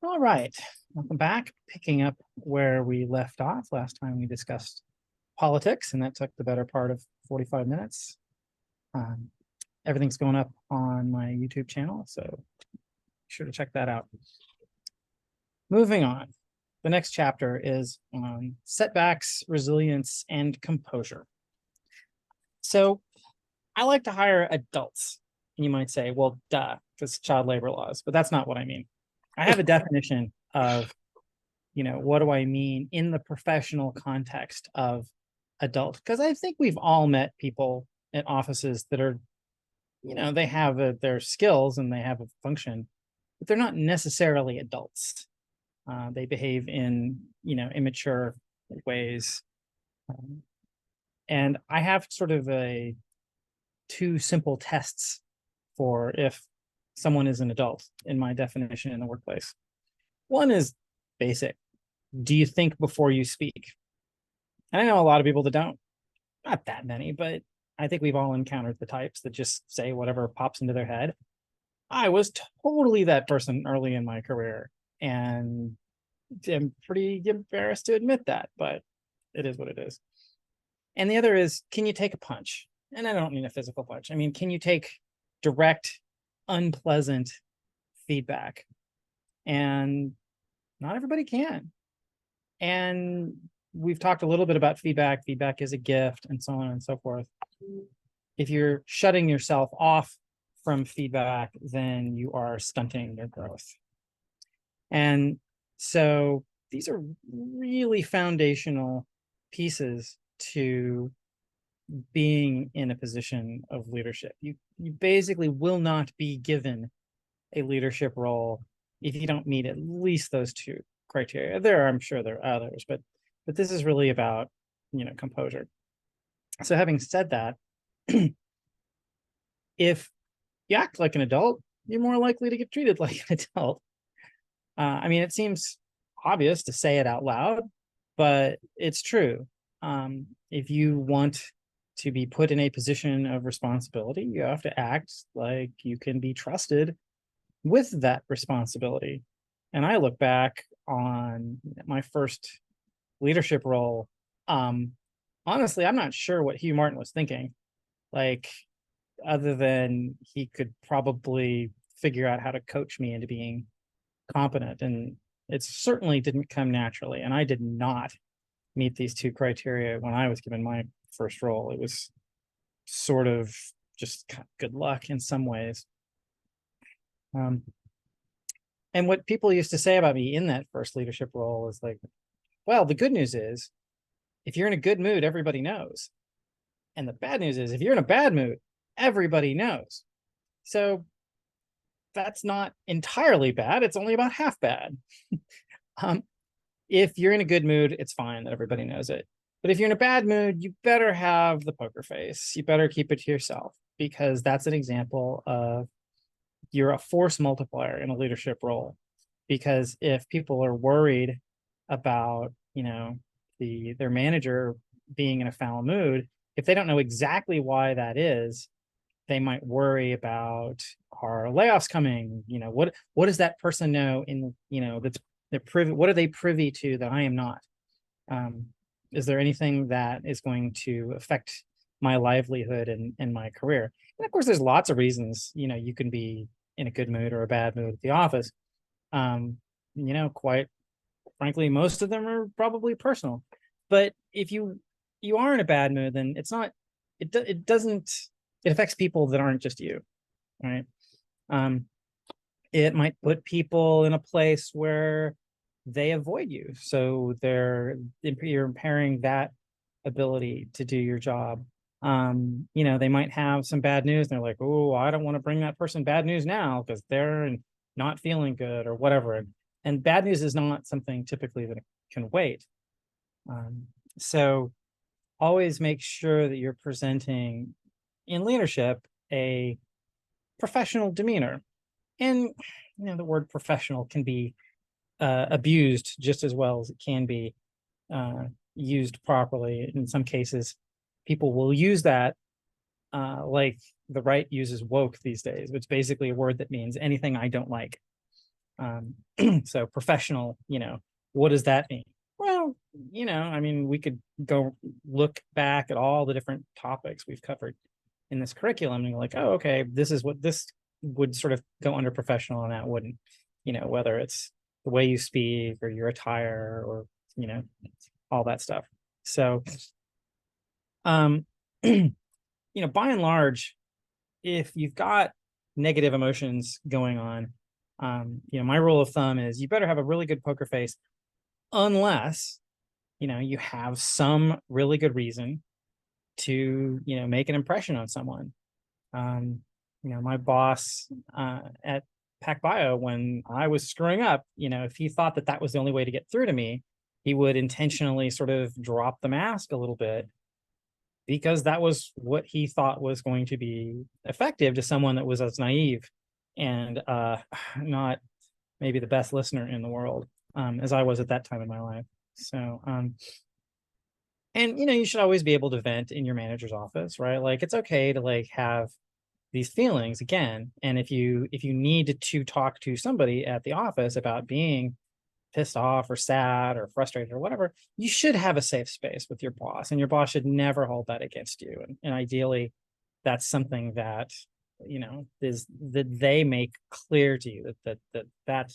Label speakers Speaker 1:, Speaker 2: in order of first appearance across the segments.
Speaker 1: All right, welcome back. Picking up where we left off last time we discussed politics, and that took the better part of 45 minutes. Um, Everything's going up on my YouTube channel, so be sure to check that out. Moving on, the next chapter is on setbacks, resilience, and composure. So I like to hire adults. And you might say, well, duh, because child labor laws, but that's not what I mean. I have a definition of what do I mean in the professional context of adult? Because I think we've all met people in offices that are, they have their skills and they have a function, but they're not necessarily adults. They behave in, immature ways. And I have sort of two simple tests for if someone is an adult in my definition in the workplace. One is basic. Do you think before you speak? And I know a lot of people that don't, not that many, but I think we've all encountered the types that just say whatever pops into their head. I was totally that person early in my career, and I'm pretty embarrassed to admit that, but it is what it is. And the other is, can you take a punch? And I don't mean a physical punch. I mean, can you take direct, unpleasant feedback? And not everybody can. And we've talked a little bit about feedback. Feedback is a gift and so on and so forth. If you're shutting yourself off from feedback, then you are stunting your growth. And so these are really foundational pieces to being in a position of leadership. You basically will not be given a leadership role if you don't meet at least those two criteria. I'm sure there are others, but this is really about, composure. So having said that, if you act like an adult, you're more likely to get treated like an adult. I mean, it seems obvious to say it out loud, but it's true. If you want to be put in a position of responsibility, you have to act like you can be trusted with that responsibility. And I look back on my first leadership role. Honestly, I'm not sure what Hugh Martin was thinking. Like, other than he could probably figure out how to coach me into being competent. And it certainly didn't come naturally. And I did not meet these two criteria when I was given my first role. It was sort of just good luck in some ways. And what people used to say about me in that first leadership role is like, well, the good news is if you're in a good mood, everybody knows. And the bad news is if you're in a bad mood, everybody knows. So that's not entirely bad. It's only about half bad. If you're in a good mood, it's fine that everybody knows it. But if you're in a bad mood, you better have the poker face. You better keep it to yourself, because that's an example of you're a force multiplier in a leadership role. Because if people are worried about, their manager being in a foul mood, if they don't know exactly why that is, they might worry about, are layoffs coming? What does that person know in, that's they're privy, what are they privy to that I am not? Is there anything that is going to affect my livelihood and my career? And of course, there's lots of reasons, you can be in a good mood or a bad mood at the office. Quite frankly, most of them are probably personal. But if you are in a bad mood, then it's not, it doesn't, it affects people that aren't just you, right? It might put people in a place where they avoid you. So you're impairing that ability to do your job. They might have some bad news and they're like, oh, I don't want to bring that person bad news now because they're not feeling good or whatever. And bad news is not something typically that can wait. So always make sure that you're presenting in leadership a professional demeanor. And the word professional can be abused just as well as it can be used properly. In some cases, people will use that like the right uses woke these days, which is basically a word that means anything I don't like. So professional, what does that mean? Well, I mean, we could go look back at all the different topics we've covered in this curriculum and like, oh, okay, this is what this would sort of go under professional and that wouldn't, whether it's the way you speak or your attire or, all that stuff. So, by and large, if you've got negative emotions going on, my rule of thumb is you better have a really good poker face, unless, you have some really good reason to, make an impression on someone. My boss at PacBio, when I was screwing up, if he thought that that was the only way to get through to me, he would intentionally sort of drop the mask a little bit because that was what he thought was going to be effective to someone that was as naive and not maybe the best listener in the world, as I was at that time in my life. So, and you should always be able to vent in your manager's office, right? Like it's okay to like have these feelings again. And if you need to talk to somebody at the office about being pissed off or sad or frustrated or whatever, you should have a safe space with your boss, and your boss should never hold that against you. And ideally, that's something that is that they make clear to you that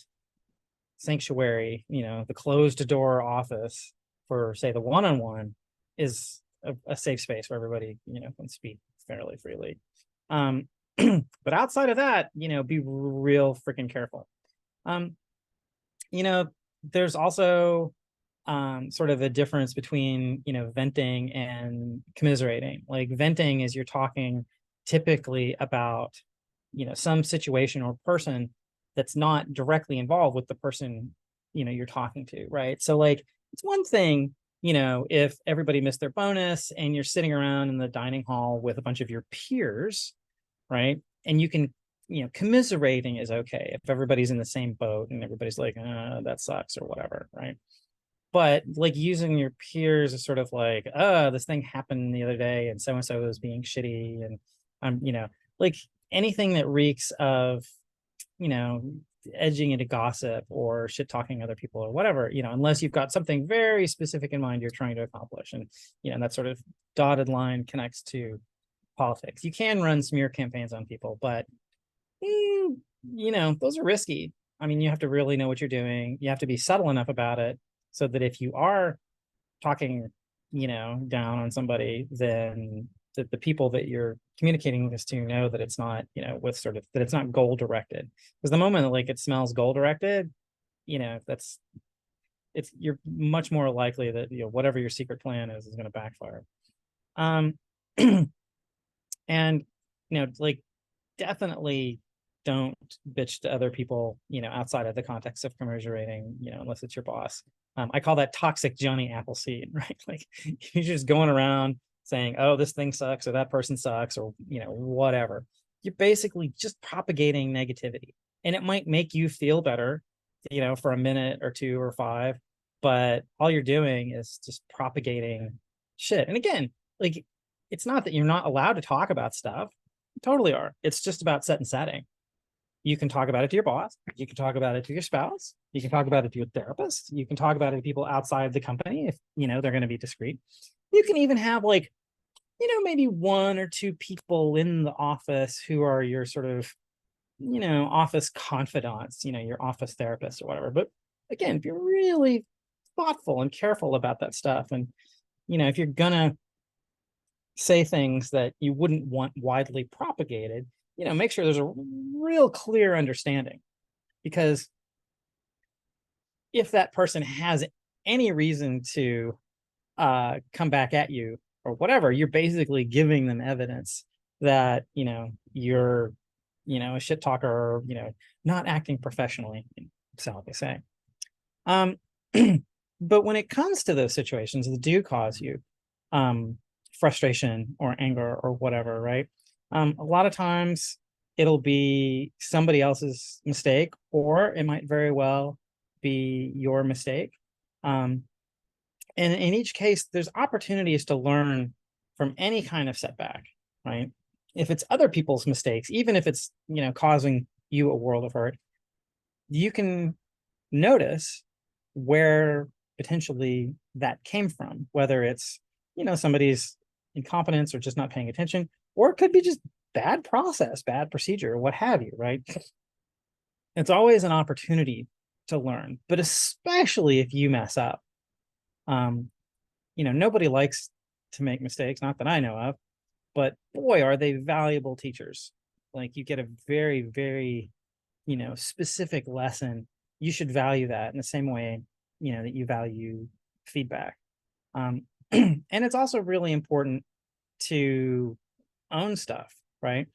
Speaker 1: sanctuary, the closed door office for say the one-on-one is a safe space where everybody can speak fairly freely. But outside of that, be real freaking careful. There's also sort of a difference between venting and commiserating. Like venting is you're talking typically about some situation or person that's not directly involved with the person you're talking to, right? So like it's one thing if everybody missed their bonus and you're sitting around in the dining hall with a bunch of your peers, right? And you can commiserating is okay if everybody's in the same boat and everybody's like, that sucks or whatever, right? But like using your peers is sort of like, this thing happened the other day and so is being shitty, and I'm like anything that reeks of edging into gossip or shit talking other people or whatever, unless you've got something very specific in mind you're trying to accomplish. And that sort of dotted line connects to politics. You can run smear campaigns on people, but those are risky. I mean, you have to really know what you're doing. You have to be subtle enough about it so that if you are talking, down on somebody, then the people that you're communicating this to know that it's not, with sort of that it's not goal directed. Because the moment like it smells goal directed, you're much more likely that whatever your secret plan is going to backfire. And like definitely don't bitch to other people outside of the context of commiserating, unless it's your boss. I call that toxic Johnny Appleseed, right? Like you're just going around saying, oh, this thing sucks or that person sucks or whatever. You're basically just propagating negativity, and it might make you feel better for a minute or two or five, but all you're doing is just propagating shit. And again, like it's not that you're not allowed to talk about stuff. You totally are. It's just about set and setting. You can talk about it to your boss. You can talk about it to your spouse. You can talk about it to your therapist. You can talk about it to people outside the company if they're going to be discreet. You can even have like maybe one or two people in the office who are your sort of office confidants, your office therapist or whatever. But again, if you're really thoughtful and careful about that stuff, and if you're gonna say things that you wouldn't want widely propagated, make sure there's a real clear understanding. Because if that person has any reason to come back at you or whatever, you're basically giving them evidence that you're a shit talker or not acting professionally, so they say. But when it comes to those situations that do cause you frustration or anger or whatever, right? A lot of times it'll be somebody else's mistake, or it might very well be your mistake. And in each case, there's opportunities to learn from any kind of setback, right? If it's other people's mistakes, even if it's causing you a world of hurt, you can notice where potentially that came from, whether it's, somebody's incompetence or just not paying attention, or it could be just bad process, bad procedure, what have you, right? It's always an opportunity to learn, but especially if you mess up. Um, nobody likes to make mistakes, not that I know of, but boy, are they valuable teachers. Like, you get a very, very, specific lesson. You should value that in the same way, that you value feedback. And it's also really important to own stuff, right?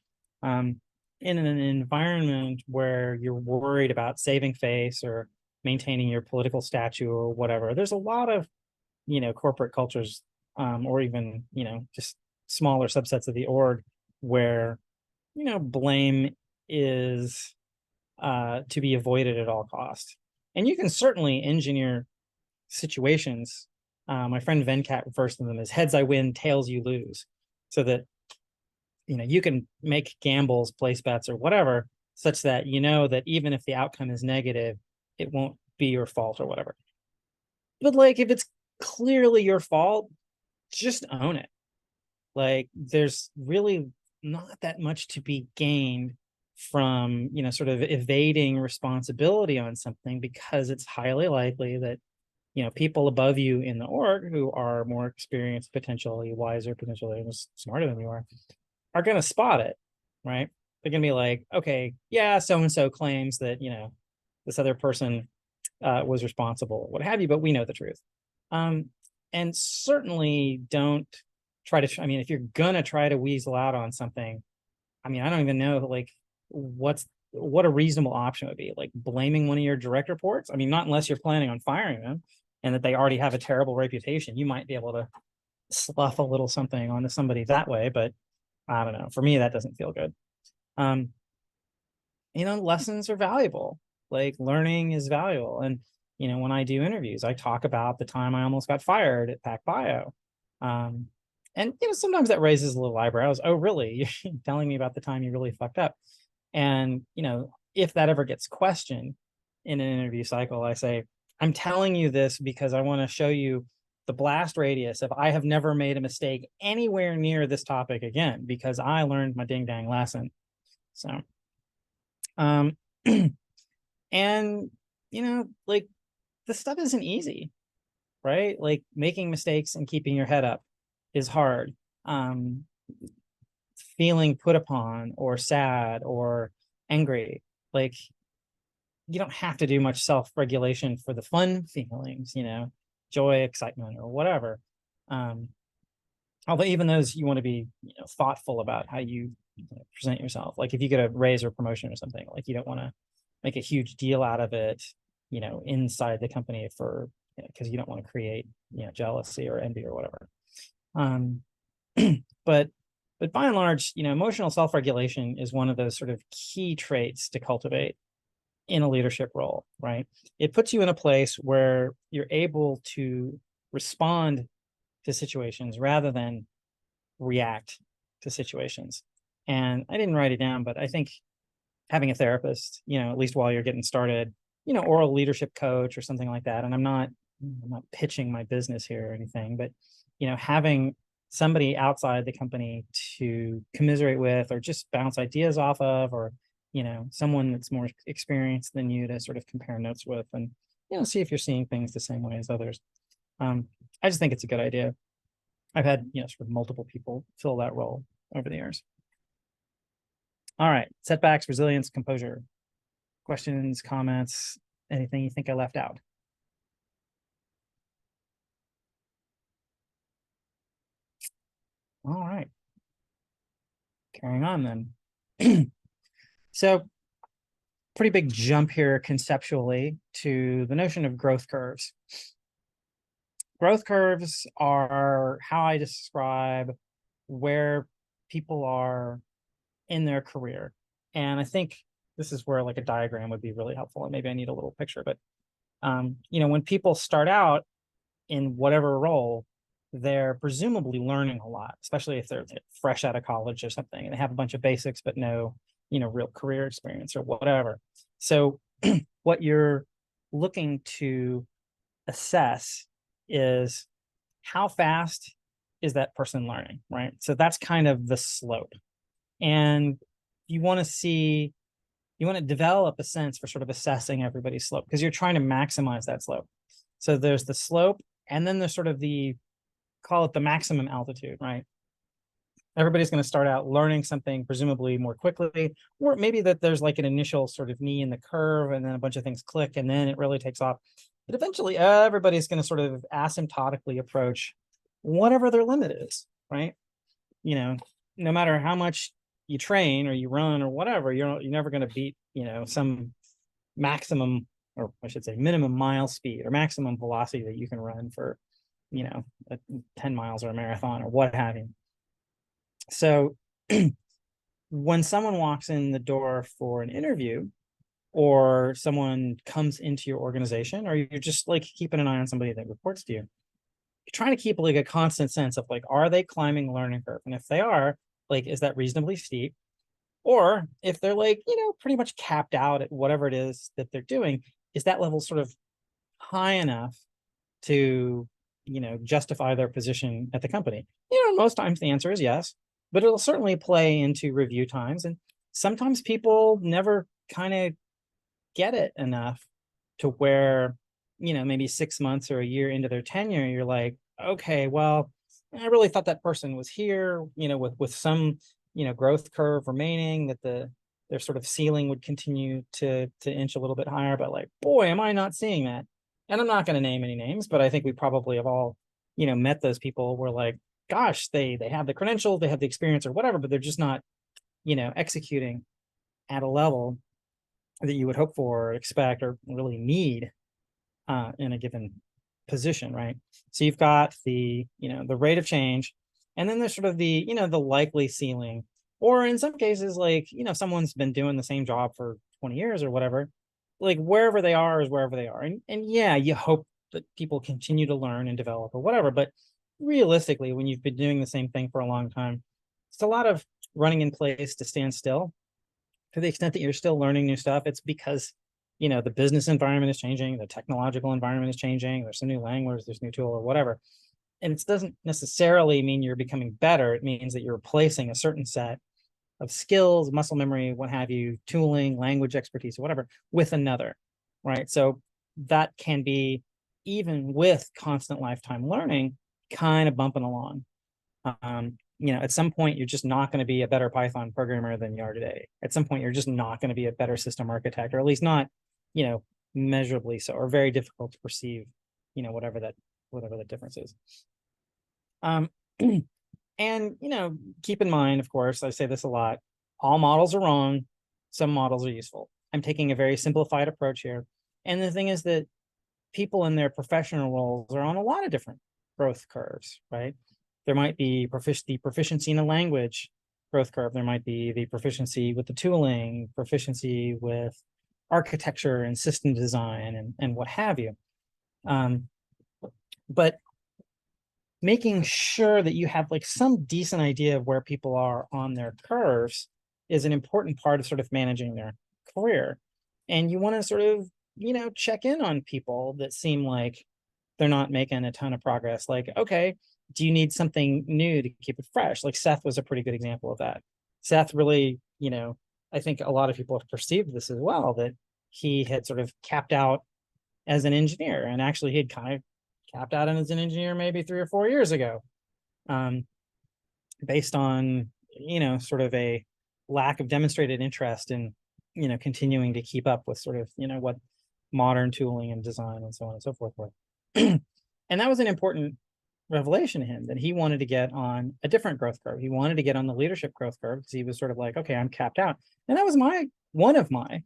Speaker 1: In an environment where you're worried about saving face or maintaining your political stature or whatever, there's a lot of, corporate cultures, or even, just smaller subsets of the org where, blame is to be avoided at all costs. And you can certainly engineer situations. My friend Venkat refers to them as heads I win, tails you lose, so that you can make gambles, place bets, or whatever, such that that even if the outcome is negative, it won't be your fault or whatever. But like, if it's clearly your fault, just own it. Like, there's really not that much to be gained from sort of evading responsibility on something, because it's highly likely that people above you in the org who are more experienced, potentially wiser, potentially smarter than you are going to spot it, right? They're going to be like, okay, yeah, so and so claims that this other person was responsible, what have you, but we know the truth. And certainly don't try to, if you're gonna try to weasel out on something, I don't even know like what a reasonable option would be. Like, blaming one of your direct reports, not unless you're planning on firing them and that they already have a terrible reputation. You might be able to slough a little something onto somebody that way, but I don't know, for me that doesn't feel good. Lessons are valuable. Like, learning is valuable. And when I do interviews, I talk about the time I almost got fired at PacBio. And sometimes that raises a little eyebrows. Oh, really? You're telling me about the time you really fucked up? And if that ever gets questioned in an interview cycle, I say, I'm telling you this because I want to show you the blast radius if I have never made a mistake anywhere near this topic again, because I learned my ding dang lesson. So, and like, this stuff isn't easy, right? Like, making mistakes and keeping your head up is hard. Feeling put upon or sad or angry, like, you don't have to do much self-regulation for the fun feelings, joy, excitement, or whatever. Although even those, you want to be thoughtful about how you present yourself. Like, if you get a raise or promotion or something, like, you don't want to make a huge deal out of it inside the company for because you don't want to create jealousy or envy or whatever. But by and large, emotional self-regulation is one of those sort of key traits to cultivate in a leadership role, right? It puts you in a place where you're able to respond to situations rather than react to situations. And I didn't write it down, but I think having a therapist, at least while you're getting started, or a leadership coach or something like that. And I'm not pitching my business here or anything, but having somebody outside the company to commiserate with or just bounce ideas off of, or someone that's more experienced than you to sort of compare notes with, and see if you're seeing things the same way as others. I just think it's a good idea. I've had sort of multiple people fill that role over the years. All right, setbacks, resilience, composure. Questions, comments, anything you think I left out? All right, carrying on then. So, pretty big jump here conceptually to the notion of growth curves. Growth curves are how I describe where people are in their career. And I think this is where like a diagram would be really helpful. And maybe I need a little picture, but when people start out in whatever role, they're presumably learning a lot, especially if they're fresh out of college or something and they have a bunch of basics, but no, real career experience or whatever. So what you're looking to assess is how fast is that person learning, right? So that's kind of the slope. And you want to develop a sense for sort of assessing everybody's slope because you're trying to maximize that slope. So there's the slope, and then there's sort of call it the maximum altitude, right? Everybody's going to start out learning something presumably more quickly, or maybe that there's like an initial sort of knee in the curve and then a bunch of things click and then it really takes off. But eventually everybody's going to sort of asymptotically approach whatever their limit is, right? No matter how much you train or you run or whatever, you're never going to beat, some maximum, or I should say minimum mile speed or maximum velocity that you can run for, 10 miles or a marathon or what have you. So when someone walks in the door for an interview, or someone comes into your organization, or you're just like keeping an eye on somebody that reports to you, you're trying to keep like a constant sense of like, are they climbing the learning curve? And if they are, like, is that reasonably steep? Or if they're like, pretty much capped out at whatever it is that they're doing, is that level sort of high enough to, justify their position at the company? Most times the answer is yes, but it'll certainly play into review times. And sometimes people never kind of get it enough to where, maybe 6 months or a year into their tenure, you're like, okay, well, I really thought that person was here, with some, growth curve remaining, that their sort of ceiling would continue to inch a little bit higher, but like, boy, am I not seeing that. And I'm not going to name any names, but I think we probably have all, met those people where like, gosh, they have the credentials, they have the experience or whatever, but they're just not, executing at a level that you would hope for or expect or really need in a given position, right? So you've got the rate of change, and then there's sort of the the likely ceiling, or in some cases, like someone's been doing the same job for 20 years or whatever, like wherever they are is wherever they are, and yeah, you hope that people continue to learn and develop or whatever, but realistically, when you've been doing the same thing for a long time, it's a lot of running in place to stand still. To the extent that you're still learning new stuff, it's because the business environment is changing, the technological environment is changing, there's some new language, there's new tool or whatever. And it doesn't necessarily mean you're becoming better. It means that you're replacing a certain set of skills, muscle memory, what have you, tooling, language expertise, or whatever, with another, right? So that can be, even with constant lifetime learning, kind of bumping along. At some point, you're just not going to be a better Python programmer than you are today. At some point, you're just not going to be a better system architect, or at least not, measurably so, or very difficult to perceive, whatever that difference is. And, keep in mind, of course, I say this a lot, all models are wrong. Some models are useful. I'm taking a very simplified approach here. And the thing is that people in their professional roles are on a lot of different growth curves, right? There might be the proficiency in a language growth curve. There might be the proficiency with the tooling, proficiency with architecture and system design and what have you. But making sure that you have like some decent idea of where people are on their curves is an important part of sort of managing their career. And you want to sort of, check in on people that seem like they're not making a ton of progress. Like, okay, do you need something new to keep it fresh? Like Seth was a pretty good example of that. Seth really, I think a lot of people have perceived this as well, that he had sort of capped out as an engineer, and actually he had kind of capped out as an engineer maybe 3 or 4 years ago, based on, sort of a lack of demonstrated interest in, continuing to keep up with sort of, what modern tooling and design and so on and so forth were. And that was an important revelation to him, that he wanted to get on a different growth curve. He wanted to get on the leadership growth curve because he was sort of like, okay, I'm capped out. And that was one of my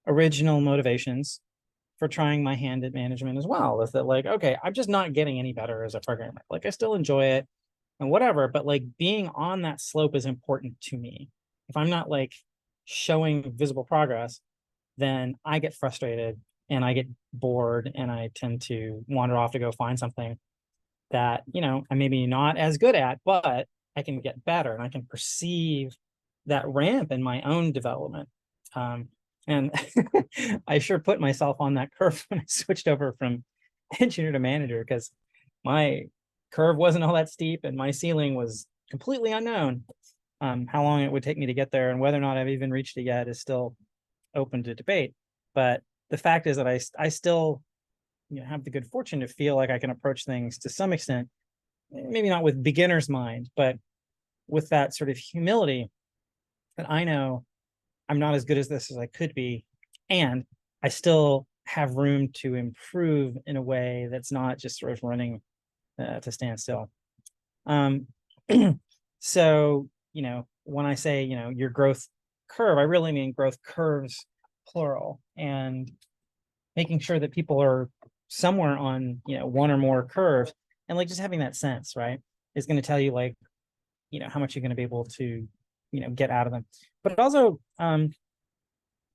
Speaker 1: original motivations for trying my hand at management as well, is that like, okay, I'm just not getting any better as a programmer. Like I still enjoy it and whatever, but like being on that slope is important to me. If I'm not like showing visible progress, then I get frustrated and I get bored and I tend to wander off to go find something that, I'm maybe not as good at, but I can get better and I can perceive that ramp in my own development. And I sure put myself on that curve when I switched over from engineer to manager, because my curve wasn't all that steep and my ceiling was completely unknown. How long it would take me to get there and whether or not I've even reached it yet is still open to debate. But the fact is that I still, have the good fortune to feel like I can approach things to some extent, maybe not with beginner's mind, but with that sort of humility that I know I'm not as good as this as I could be, and I still have room to improve in a way that's not just sort of running to stand still. So, when I say, your growth curve, I really mean growth curves, plural, and making sure that people are somewhere on, one or more curves, and like just having that sense, right, is going to tell you like, how much you're going to be able to, get out of them. But also,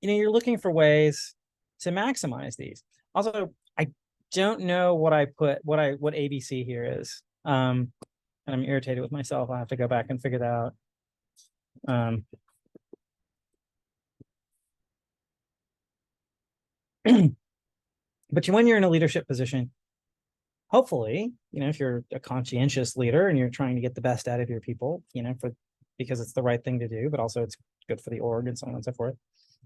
Speaker 1: you're looking for ways to maximize these. Also, I don't know what I put, what ABC here is. And I'm irritated with myself. I'll have to go back and figure that out. But when you're in a leadership position, hopefully, if you're a conscientious leader and you're trying to get the best out of your people, because it's the right thing to do, but also it's good for the org and so on and so forth.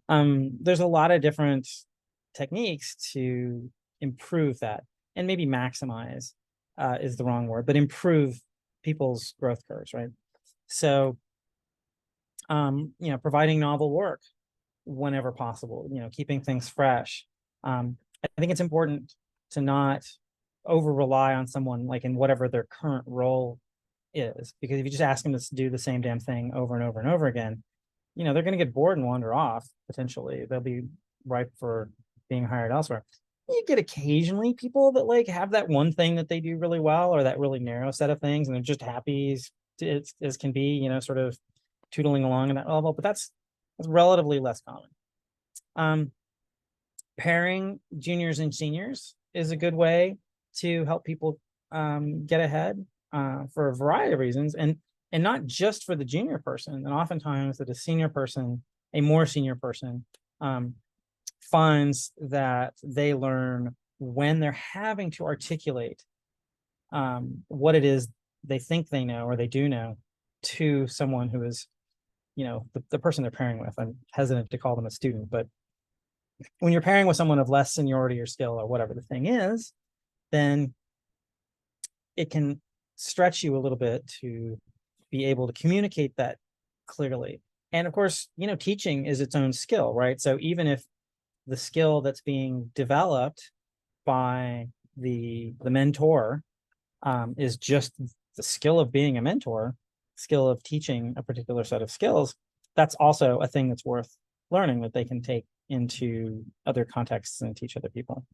Speaker 1: There's a lot of different techniques to improve that, and maybe maximize is the wrong word, but improve people's growth curves, right? So, providing novel work whenever possible, keeping things fresh. I think it's important to not over rely on someone like in whatever their current role is, because if you just ask them to do the same damn thing over and over and over again, they're going to get bored and wander off. Potentially they'll be ripe for being hired elsewhere. You get occasionally people that like have that one thing that they do really well, or that really narrow set of things, and they're just happy as can be, sort of tootling along in that level, but that's relatively less common. Pairing juniors and seniors is a good way to help people get ahead for a variety of reasons, and not just for the junior person. And oftentimes that a more senior person finds that they learn when they're having to articulate what it is they think they know or they do know to someone who is, the person they're pairing with. I'm hesitant to call them a student, but when you're pairing with someone of less seniority or skill or whatever the thing is, then it can stretch you a little bit to be able to communicate that clearly. And of course, teaching is its own skill, right? So even if the skill that's being developed by the mentor is just the skill of being a mentor, skill of teaching a particular set of skills, that's also a thing that's worth learning, that they can take into other contexts and teach other people.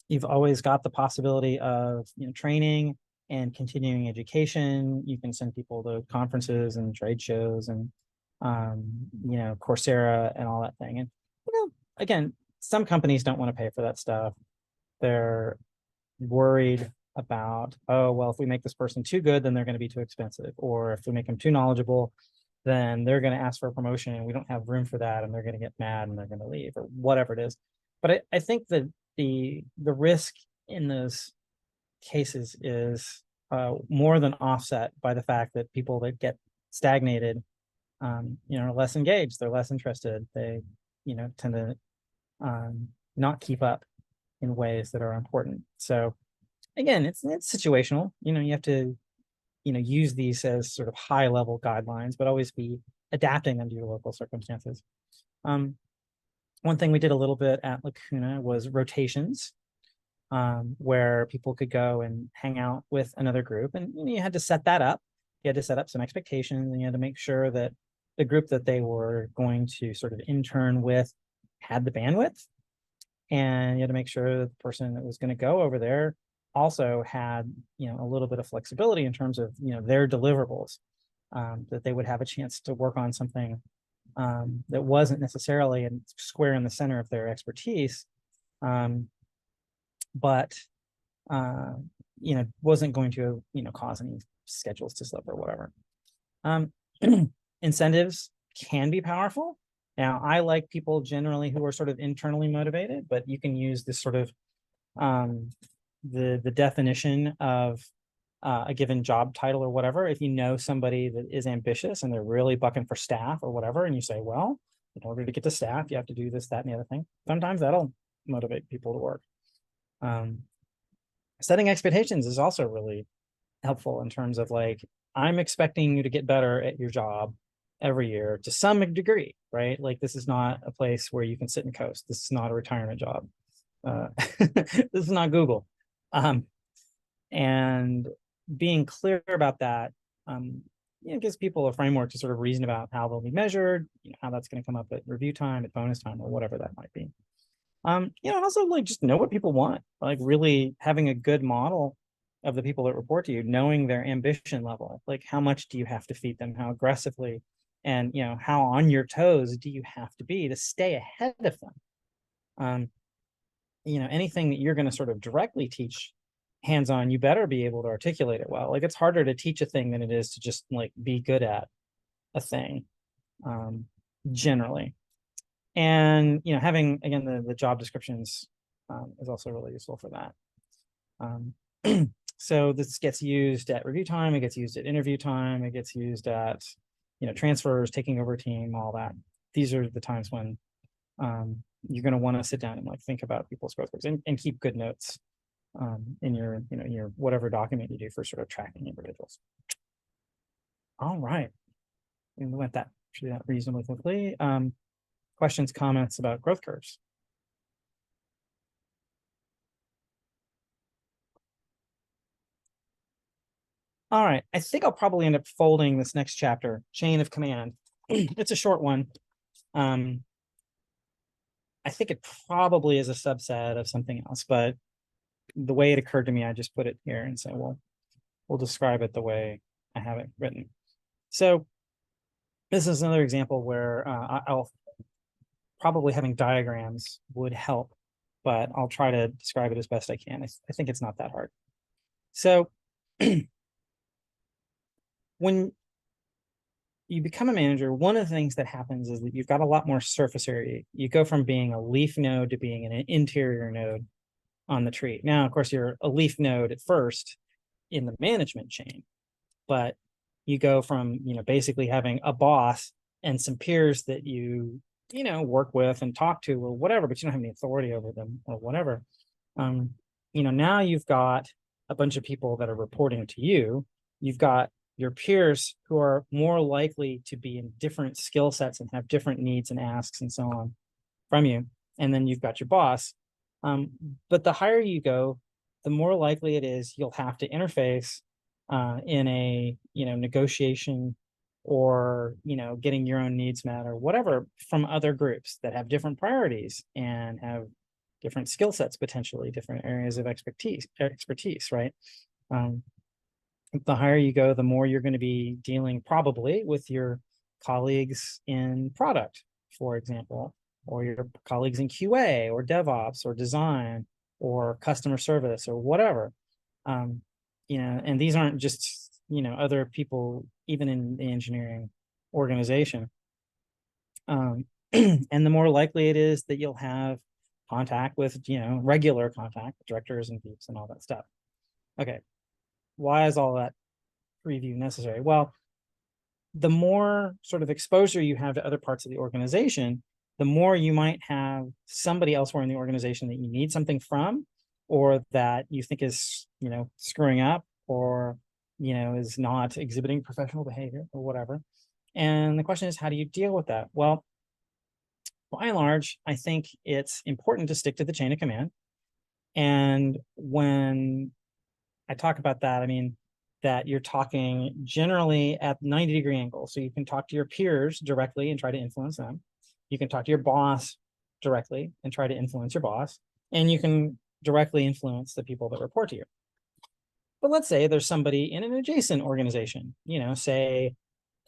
Speaker 1: You've always got the possibility of training and continuing education. You can send people to conferences and trade shows and Coursera and all that thing. And again, some companies don't want to pay for that stuff. They're worried about, oh, well, if we make this person too good, then they're going to be too expensive. Or if we make them too knowledgeable, then they're going to ask for a promotion and we don't have room for that, and they're going to get mad and they're going to leave, or whatever it is. But I think that the risk in those cases is more than offset by the fact that people that get stagnated are less engaged, they're less interested, they tend to not keep up in ways that are important. So again, it's situational. You have to use these as sort of high level guidelines, but always be adapting them to your local circumstances. One thing we did a little bit at Lacuna was rotations, where people could go and hang out with another group, and you had to set that up. You had to set up some expectations, and you had to make sure that the group that they were going to sort of intern with had the bandwidth, and you had to make sure that the person that was going to go over there also had a little bit of flexibility in terms of their deliverables, that they would have a chance to work on something that wasn't necessarily square in the center of their expertise, but wasn't going to cause any schedules to slip or whatever. Incentives can be powerful. Now, I like people generally who are sort of internally motivated, but you can use this sort of um, the definition of a given job title or whatever. If you know somebody that is ambitious and they're really bucking for staff or whatever, and you say, well, in order to get to staff, you have to do this, that, and the other thing. Sometimes that'll motivate people to work. Setting expectations is also really helpful in terms of like, I'm expecting you to get better at your job every year to some degree, right? Like, this is not a place where you can sit and coast. This is not a retirement job. This is not Google. And being clear about that, gives people a framework to sort of reason about how they'll be measured, how that's going to come up at review time, at bonus time, or whatever that might be. Also like just know what people want, like really having a good model of the people that report to you, knowing their ambition level, like how much do you have to feed them, how aggressively, and how on your toes do you have to be to stay ahead of them. Anything that you're going to sort of directly teach hands-on, you better be able to articulate it well. Like, it's harder to teach a thing than it is to just like be good at a thing, generally. And having, again, the job descriptions is also really useful for that. So this gets used at review time, it gets used at interview time, it gets used at transfers, taking over a team, all that. These are the times when you're going to want to sit down and like think about people's growth curves and keep good notes in your your whatever document you do for sort of tracking individuals. All right, we went through that reasonably quickly. Questions, comments about growth curves? All right, I think I'll probably end up folding this next chapter, chain of command. It's a short one. I think it probably is a subset of something else, but the way it occurred to me, I just put it here and say, well, we'll describe it the way I have it written. So this is another example where I'll probably having diagrams would help, but I'll try to describe it as best I can. I think it's not that hard. So when you become a manager, one of the things that happens is that you've got a lot more surface area. You go from being a leaf node to being an interior node on the tree. Now, of course, you're a leaf node at first in the management chain, but you go from, basically having a boss and some peers that you work with and talk to or whatever, but you don't have any authority over them or whatever. Now you've got a bunch of people that are reporting to you. You've got your peers who are more likely to be in different skill sets and have different needs and asks and so on from you. And then you've got your boss. But the higher you go, the more likely it is you'll have to interface in a negotiation or getting your own needs met or whatever from other groups that have different priorities and have different skill sets, potentially different areas of expertise, right? The higher you go, the more you're going to be dealing probably with your colleagues in product, for example, or your colleagues in QA or DevOps or design or customer service or whatever. And these aren't just, other people, even in the engineering organization. And the more likely it is that you'll have contact with, regular contact, directors and VPs and all that stuff. Okay. Why is all that preview necessary? Well, the more sort of exposure you have to other parts of the organization, the more you might have somebody elsewhere in the organization that you need something from, or that you think is, screwing up, or, is not exhibiting professional behavior or whatever. And the question is, how do you deal with that? Well, by and large, I think it's important to stick to the chain of command. And when I talk about that, I mean that you're talking generally at 90-degree angles. So you can talk to your peers directly and try to influence them. You can talk to your boss directly and try to influence your boss. And you can directly influence the people that report to you. But let's say there's somebody in an adjacent organization, say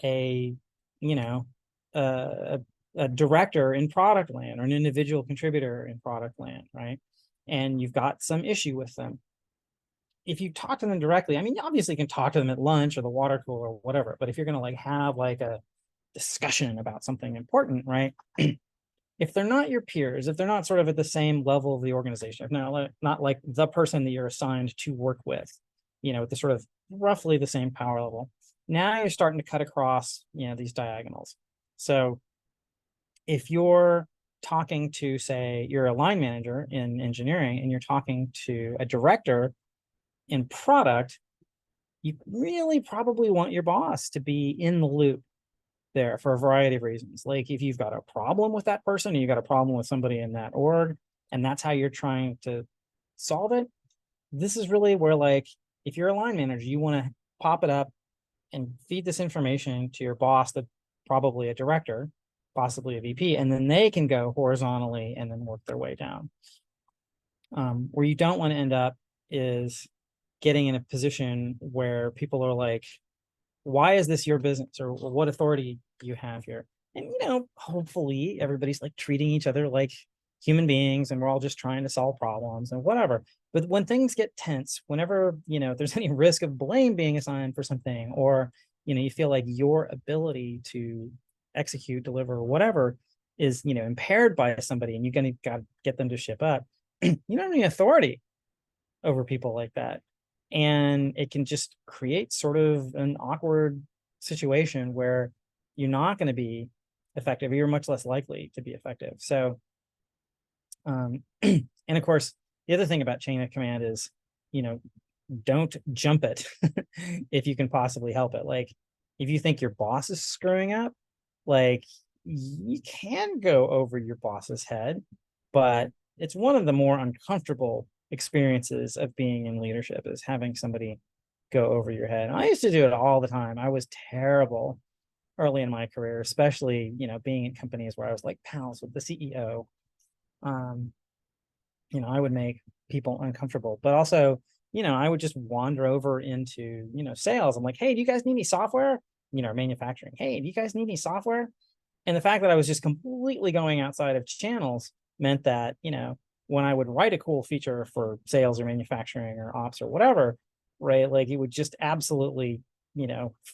Speaker 1: a, a director in product land or an individual contributor in product land, right? And you've got some issue with them. If you talk to them directly, I mean, obviously you can talk to them at lunch or the water cooler or whatever, but if you're going to like have like a discussion about something important, right? If they're not your peers, if they're not sort of at the same level of the organization, if not like the person that you're assigned to work with, with the sort of roughly the same power level, now you're starting to cut across, these diagonals. So if you're talking to, say, you're a line manager in engineering and you're talking to a director in product, you really probably want your boss to be in the loop there for a variety of reasons. Like if you've got a problem with that person, or you got a problem with somebody in that org, and that's how you're trying to solve it, this is really where, like, if you're a line manager, you want to pop it up and feed this information to your boss, that probably a director, possibly a VP, and then they can go horizontally and then work their way down. Where you don't want to end up is getting in a position where people are like, why is this your business, or what authority do you have here? And hopefully everybody's like treating each other like human beings, and we're all just trying to solve problems and whatever. But when things get tense, whenever there's any risk of blame being assigned for something, or you feel like your ability to execute, deliver, whatever is impaired by somebody, and you're gonna got to get them to ship up, you don't have any authority over people like that. And it can just create sort of an awkward situation where you're not going to be effective, or you're much less likely to be effective. So, and of course, the other thing about chain of command is, don't jump it if you can possibly help it. Like, if you think your boss is screwing up, like, you can go over your boss's head, but it's one of the more uncomfortable experiences of being in leadership, is having somebody go over your head. And I used to do it all the time. I was terrible early in my career, especially, being in companies where I was like pals with the CEO. I would make people uncomfortable, but also, I would just wander over into, sales. I'm like, hey, do you guys need any software? Manufacturing. Hey, do you guys need any software? And the fact that I was just completely going outside of channels meant that, when I would write a cool feature for sales or manufacturing or ops or whatever, right, like, it would just absolutely,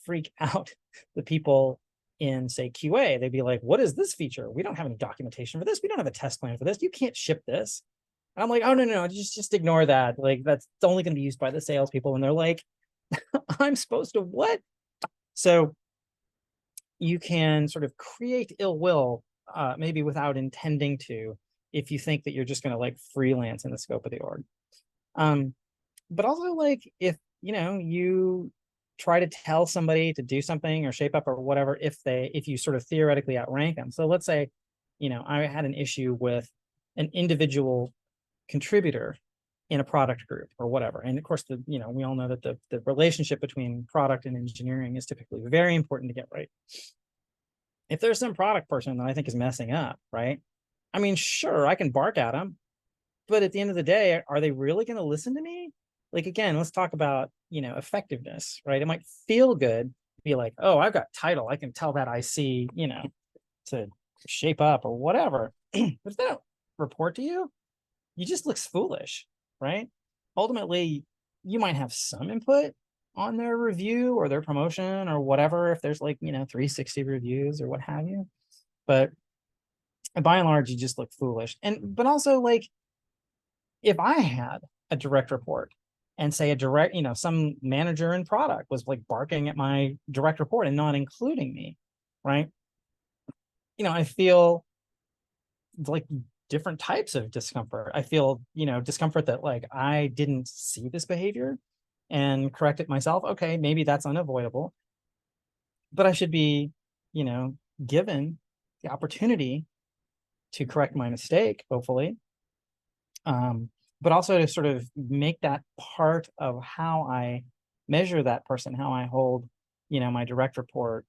Speaker 1: freak out the people in, say, QA. They'd be like, what is this feature? We don't have any documentation for this. We don't have a test plan for this. You can't ship this. And I'm like, oh, no, just ignore that. Like, that's only going to be used by the salespeople. And they're like, I'm supposed to what? So you can sort of create ill will, maybe without intending to, if you think that you're just going to like freelance in the scope of the org. But also, like, if you try to tell somebody to do something or shape up or whatever, if you sort of theoretically outrank them. So let's say, I had an issue with an individual contributor in a product group or whatever. And of course, we all know that the relationship between product and engineering is typically very important to get right. If there's some product person that I think is messing up, right? I mean, sure, I can bark at them, but at the end of the day, are they really going to listen to me? Like, again, let's talk about, effectiveness, right? It might feel good to be like, oh, I've got title, I can tell that IC, to shape up or whatever. But if they don't report to you, you just looks foolish, right? Ultimately, you might have some input on their review or their promotion or whatever, if there's like, 360 reviews or what have you. But by and large, you just look foolish. But also, like, if I had a direct report and, say, some manager in product was like barking at my direct report and not including me, right? I feel like different types of discomfort. I feel, discomfort that, like, I didn't see this behavior and correct it myself. Okay, maybe that's unavoidable, but I should be, given the opportunity to correct my mistake, hopefully. But also to sort of make that part of how I measure that person, how I hold, my direct report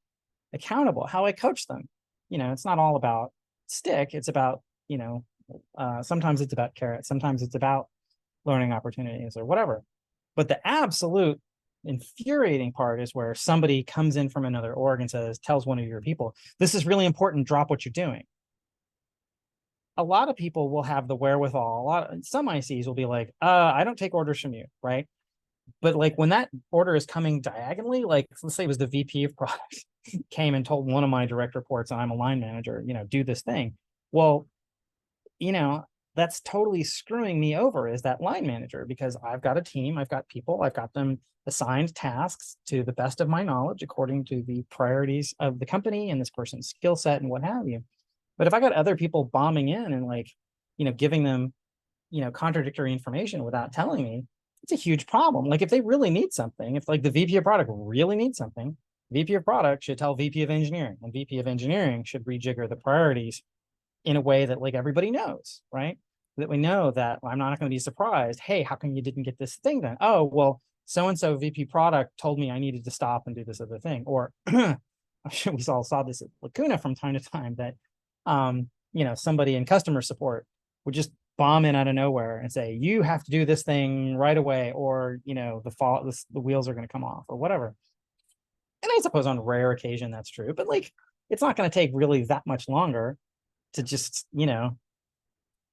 Speaker 1: accountable, how I coach them. It's not all about stick. It's about, sometimes it's about carrots. Sometimes it's about learning opportunities or whatever. But the absolute infuriating part is where somebody comes in from another org and tells one of your people, this is really important, drop what you're doing. A lot of people will have the wherewithal. Some ICs will be like, I don't take orders from you, right? But like when that order is coming diagonally, like let's say it was the VP of product came and told one of my direct reports, and I'm a line manager, do this thing. Well, that's totally screwing me over as that line manager, because I've got a team, I've got people, I've got them assigned tasks to the best of my knowledge according to the priorities of the company and this person's skill set and what have you. But if I got other people bombing in and like, giving them, contradictory information without telling me, it's a huge problem. Like if they really need something, if like the VP of product really needs something, VP of product should tell VP of engineering, and VP of engineering should rejigger the priorities in a way that like everybody knows, right? That we know that I'm not going to be surprised. Hey, how come you didn't get this thing done? Oh, well, so-and-so VP product told me I needed to stop and do this other thing. Or we all saw this at Lacuna from time to time, that somebody in customer support would just bomb in out of nowhere and say, you have to do this thing right away, or the wheels are going to come off, or whatever. And I suppose on rare occasion that's true, but like it's not going to take really that much longer to just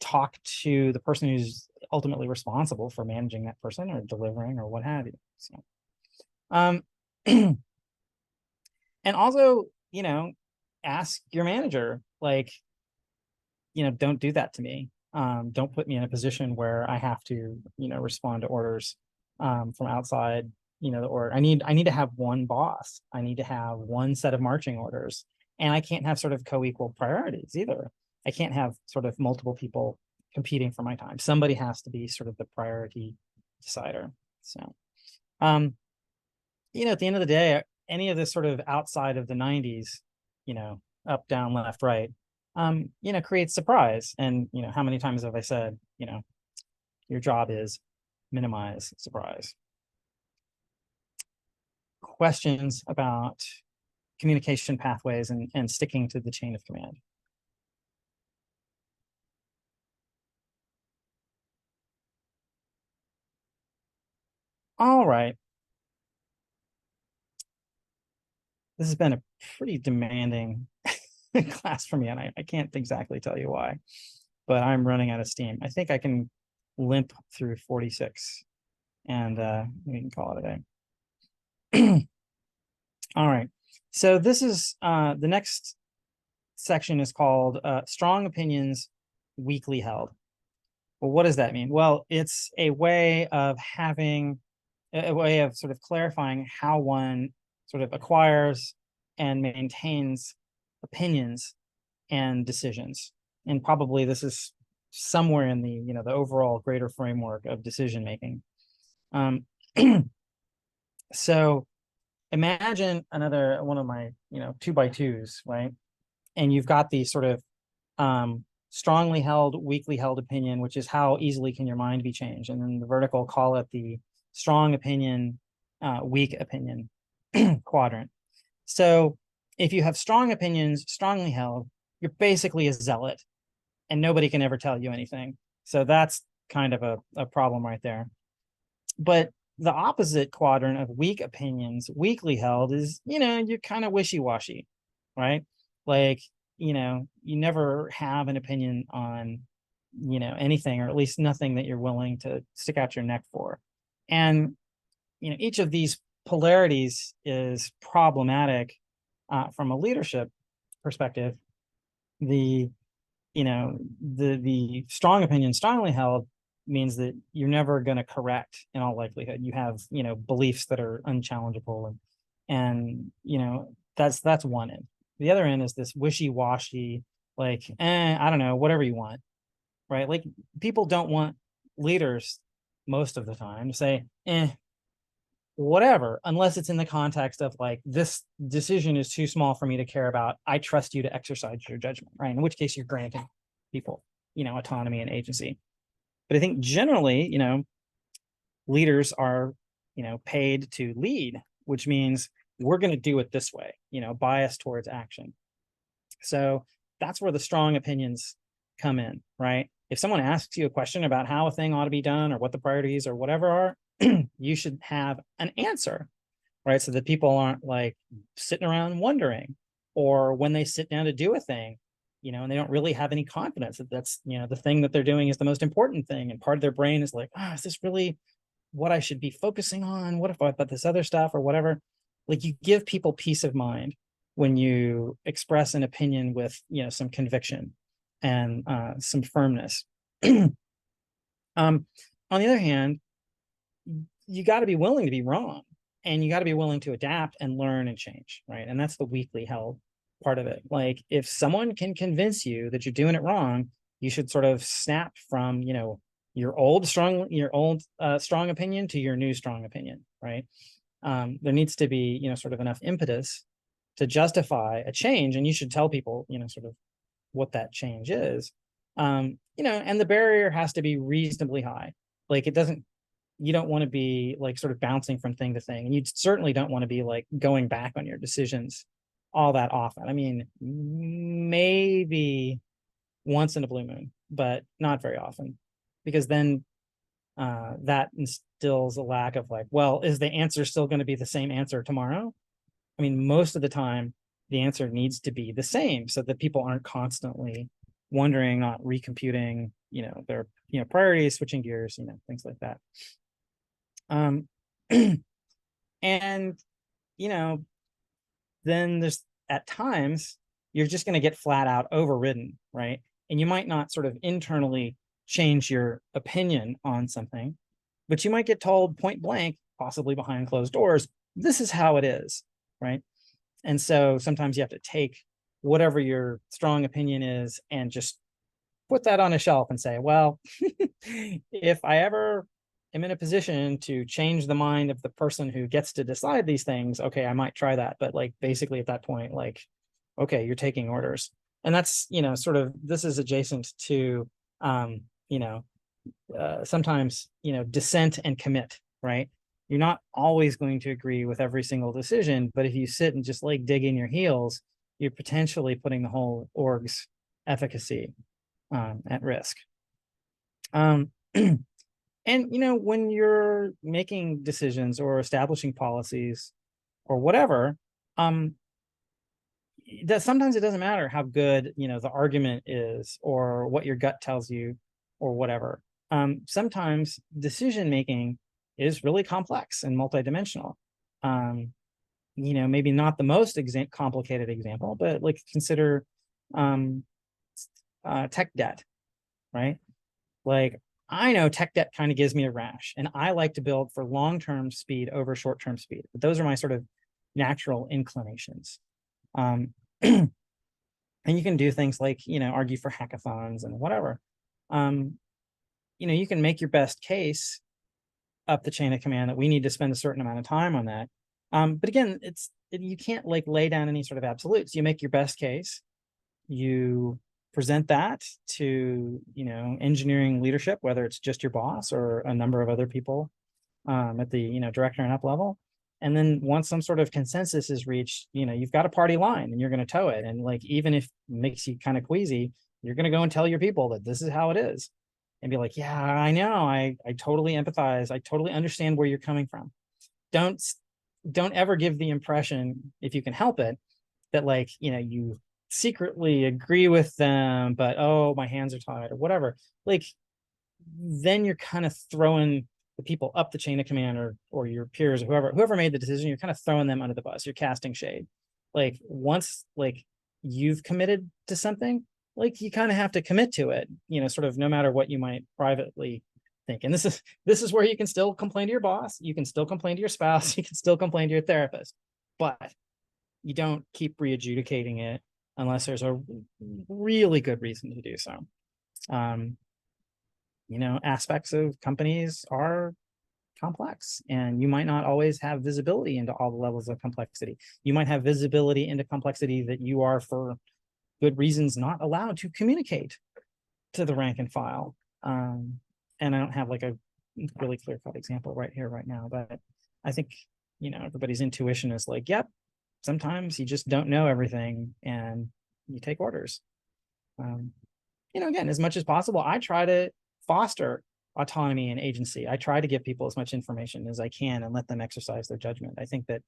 Speaker 1: talk to the person who's ultimately responsible for managing that person or delivering or what have you. So and also ask your manager, like don't do that to me. Don't put me in a position where I have to respond to orders from outside the order. I need to have one boss. I need to have one set of marching orders, and I can't have sort of co-equal priorities either. I can't have sort of multiple people competing for my time. Somebody has to be sort of the priority decider. So at the end of the day, any of this sort of outside of the 90s, up, down, left, right, creates surprise. And how many times have I said, your job is minimize surprise. Questions about communication pathways and sticking to the chain of command? All right. This has been a pretty demanding class for me, and I can't exactly tell you why, but I'm running out of steam. I think I can limp through 46, and we can call it a day. All right. So this is the next section is called strong opinions weakly held. Well, what does that mean? Well, it's a way of having a way of sort of clarifying how one sort of acquires and maintains opinions and decisions. And probably this is somewhere in the the overall greater framework of decision making. So imagine another one of my 2x2s, right? And you've got the sort of strongly held, weakly held opinion, which is how easily can your mind be changed. And then the vertical, call it the strong opinion, weak opinion quadrant. So if you have strong opinions, strongly held, you're basically a zealot, and nobody can ever tell you anything. So that's kind of a problem right there. But the opposite quadrant of weak opinions, weakly held, is, you're kind of wishy-washy, right? Like, you never have an opinion on, anything, or at least nothing that you're willing to stick out your neck for. And, each of these polarities is problematic from a leadership perspective. The strong opinion, strongly held, means that you're never going to correct in all likelihood. You have beliefs that are unchallengeable, and that's one end. The other end is this wishy-washy, like I don't know, whatever you want, right? Like people don't want leaders most of the time to say whatever, unless it's in the context of like, this decision is too small for me to care about, I trust you to exercise your judgment, right? In which case you're granting people autonomy and agency. But I think generally leaders are paid to lead, which means we're going to do it this way, bias towards action. So that's where the strong opinions come in, right? If someone asks you a question about how a thing ought to be done or what the priorities or whatever are, you should have an answer, right? So that people aren't like sitting around wondering, or when they sit down to do a thing, and they don't really have any confidence that that's, the thing that they're doing is the most important thing. And part of their brain is like, is this really what I should be focusing on. What if I about this other stuff or whatever? Like, you give people peace of mind when you express an opinion with, some conviction and some firmness. On the other hand, you got to be willing to be wrong, and you got to be willing to adapt and learn and change, right? And that's the weakly held part of it. Like, if someone can convince you that you're doing it wrong, you should sort of snap from, your old strong opinion to your new strong opinion, right? There needs to be, sort of enough impetus to justify a change, and you should tell people, sort of what that change is. And the barrier has to be reasonably high. Like, you don't want to be like sort of bouncing from thing to thing, and you certainly don't want to be like going back on your decisions all that often. I mean, maybe once in a blue moon, but not very often, because then that instills a lack of like, well, is the answer still going to be the same answer tomorrow? I mean, most of the time, the answer needs to be the same so that people aren't constantly wondering, not recomputing, their, priorities, switching gears, things like that. And, then there's at times you're just going to get flat out overridden, right? And you might not sort of internally change your opinion on something, but you might get told point blank, possibly behind closed doors, this is how it is, right? And so sometimes you have to take whatever your strong opinion is and just put that on a shelf and say, well, if I ever am in a position to change the mind of the person who gets to decide these things, okay, I might try that. But like, basically at that point, like, okay, you're taking orders. And that's, sort of, this is adjacent to, sometimes, dissent and commit, right? You're not always going to agree with every single decision, but if you sit and just like dig in your heels, you're potentially putting the whole org's efficacy at risk. And, when you're making decisions or establishing policies or whatever, that sometimes it doesn't matter how good, the argument is or what your gut tells you or whatever. Sometimes decision making is really complex and multidimensional. Maybe not the most complicated example, but like consider tech debt, right? Like, I know tech debt kind of gives me a rash, and I like to build for long-term speed over short-term speed. But those are my sort of natural inclinations. And you can do things like, argue for hackathons and whatever. You can make your best case up the chain of command that we need to spend a certain amount of time on that. But again, you can't like lay down any sort of absolutes. You make your best case, you present that to, engineering leadership, whether it's just your boss or a number of other people at the, director and up level. And then once some sort of consensus is reached, you've got a party line and you're going to toe it. And like, even if it makes you kind of queasy, you're going to go and tell your people that this is how it is and be like, yeah, I know. I totally empathize. I totally understand where you're coming from. Don't ever give the impression, if you can help it, that like, you secretly agree with them, but oh, my hands are tied or whatever. Like, then you're kind of throwing the people up the chain of command or your peers or whoever made the decision, you're kind of throwing them under the bus. You're casting shade. Like, once like you've committed to something, like you kind of have to commit to it, sort of no matter what you might privately think. And this is where you can still complain to your boss, you can still complain to your spouse, you can still complain to your therapist, but you don't keep re-adjudicating it unless there's a really good reason to do so. Aspects of companies are complex, and you might not always have visibility into all the levels of complexity. You might have visibility into complexity that you are, for good reasons, not allowed to communicate to the rank and file. And I don't have like a really clear-cut example right here, right now, but I think, everybody's intuition is like, yep, sometimes you just don't know everything and you take orders. Again, as much as possible, I try to foster autonomy and agency. I try to give people as much information as I can and let them exercise their judgment. I think that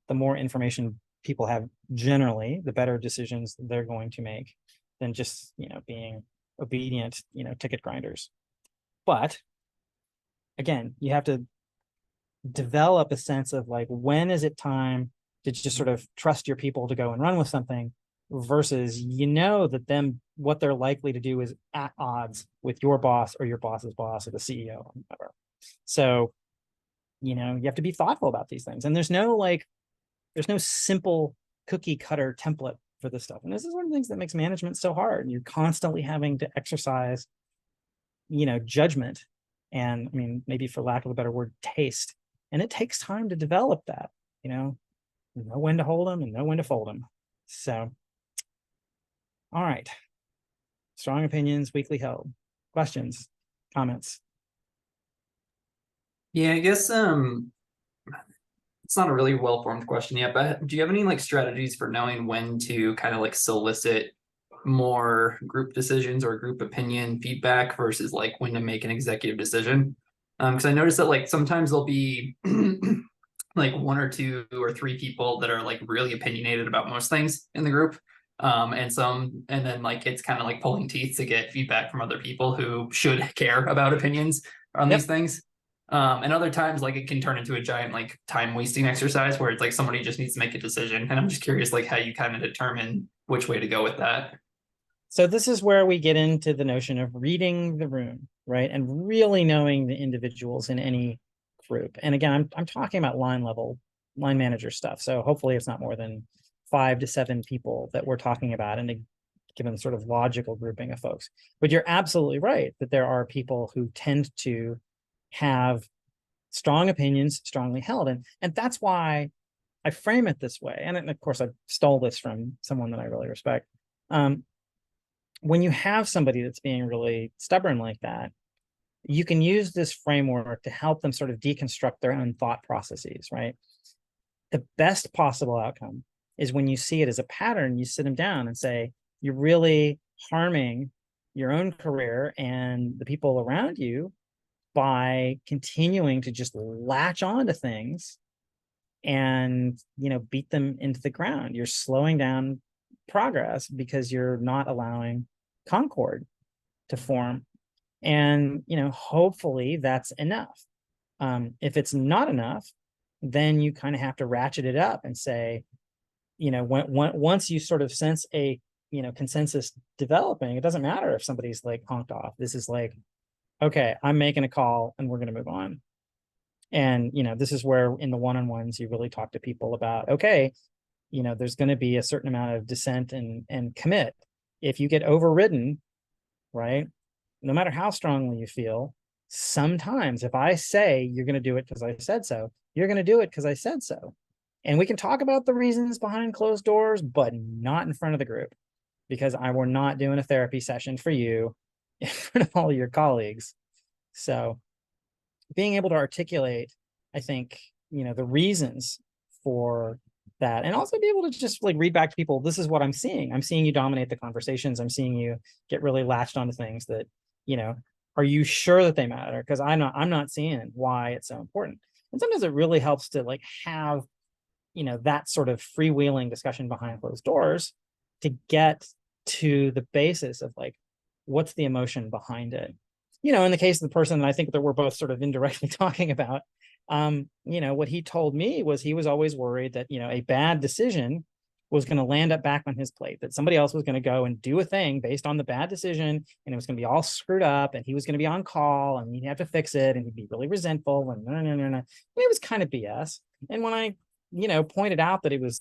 Speaker 1: the more information people have generally, the better decisions they're going to make than just, being obedient, ticket grinders. But again, you have to develop a sense of like, when is it time to just sort of trust your people to go and run with something versus, that what they're likely to do is at odds with your boss or your boss's boss or the CEO or whatever. So, you have to be thoughtful about these things. And there's no simple cookie cutter template for this stuff. And this is one of the things that makes management so hard. You're constantly having to exercise, judgment and, I mean, maybe for lack of a better word, taste. And it takes time to develop that, know when to hold them and know when to fold them. So, all right. Strong opinions, weakly held. Questions, comments?
Speaker 2: Yeah, I guess it's not a really well-formed question yet, but do you have any like strategies for knowing when to kind of like solicit more group decisions or group opinion feedback versus like when to make an executive decision? Because I noticed that like sometimes there'll be like one or two or three people that are like really opinionated about most things in the group. And then like it's kind of like pulling teeth to get feedback from other people who should care about opinions on these
Speaker 1: Yep.
Speaker 2: things. And other times like it can turn into a giant like time wasting exercise where it's like somebody just needs to make a decision. And I'm just curious like how you kind of determine which way to go with that.
Speaker 1: So this is where we get into the notion of reading the room, right? And really knowing the individuals in any group. And again, I'm talking about line manager stuff. So hopefully it's not more than 5 to 7 people that we're talking about in a given sort of logical grouping of folks. But you're absolutely right that there are people who tend to have strong opinions strongly held. And that's why I frame it this way. And of course, I stole this from someone that I really respect. When you have somebody that's being really stubborn like that, you can use this framework to help them sort of deconstruct their own thought processes, right? The best possible outcome is when you see it as a pattern, you sit them down and say, you're really harming your own career and the people around you by continuing to just latch on to things and, beat them into the ground. You're slowing down progress because you're not allowing concord to form. And, hopefully that's enough. If it's not enough, then you kind of have to ratchet it up and say, once you sort of sense a, consensus developing, it doesn't matter if somebody's like honked off. This is like, okay, I'm making a call and we're going to move on. And, this is where in the one-on-ones, you really talk to people about, okay, there's going to be a certain amount of dissent and commit. If you get overridden, right, no matter how strongly you feel, sometimes if I say you're going to do it because I said so, you're going to do it because I said so. And we can talk about the reasons behind closed doors, but not in front of the group, because we're not doing a therapy session for you in front of all your colleagues. So being able to articulate, I think, the reasons for that, and also be able to just like read back to people, this is what I'm seeing. I'm seeing you dominate the conversations. I'm seeing you get really latched onto things that, are you sure that they matter? Because I'm not seeing why it's so important. And sometimes it really helps to like have, that sort of freewheeling discussion behind closed doors to get to the basis of like, what's the emotion behind it? In the case of the person that I think that we're both sort of indirectly talking about, what he told me was he was always worried that, a bad decision was going to land up back on his plate, that somebody else was going to go and do a thing based on the bad decision, and it was going to be all screwed up, and he was going to be on call, and he'd have to fix it, and he'd be really resentful, and no. It was kind of BS. And when I, pointed out that it was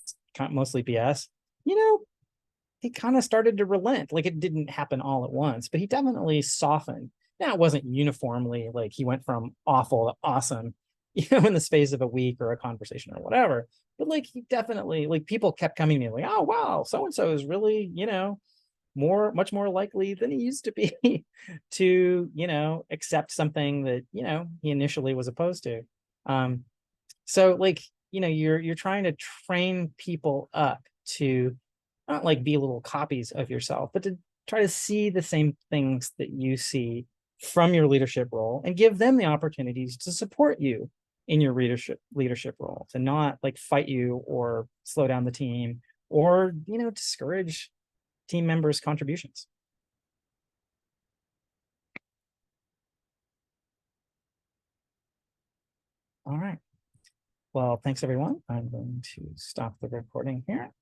Speaker 1: mostly BS, he kind of started to relent. Like, it didn't happen all at once, but he definitely softened. Now, it wasn't uniformly like he went from awful to awesome, in the space of a week or a conversation or whatever. But like, he definitely, like, people kept coming to me like, oh wow, so and so is really, much more likely than he used to be to, accept something that, he initially was opposed to. So like, you're trying to train people up to not like be little copies of yourself, but to try to see the same things that you see from your leadership role and give them the opportunities to support you in your leadership role, to not like fight you or slow down the team or, discourage team members' contributions. All right. Well, thanks everyone. I'm going to stop the recording here.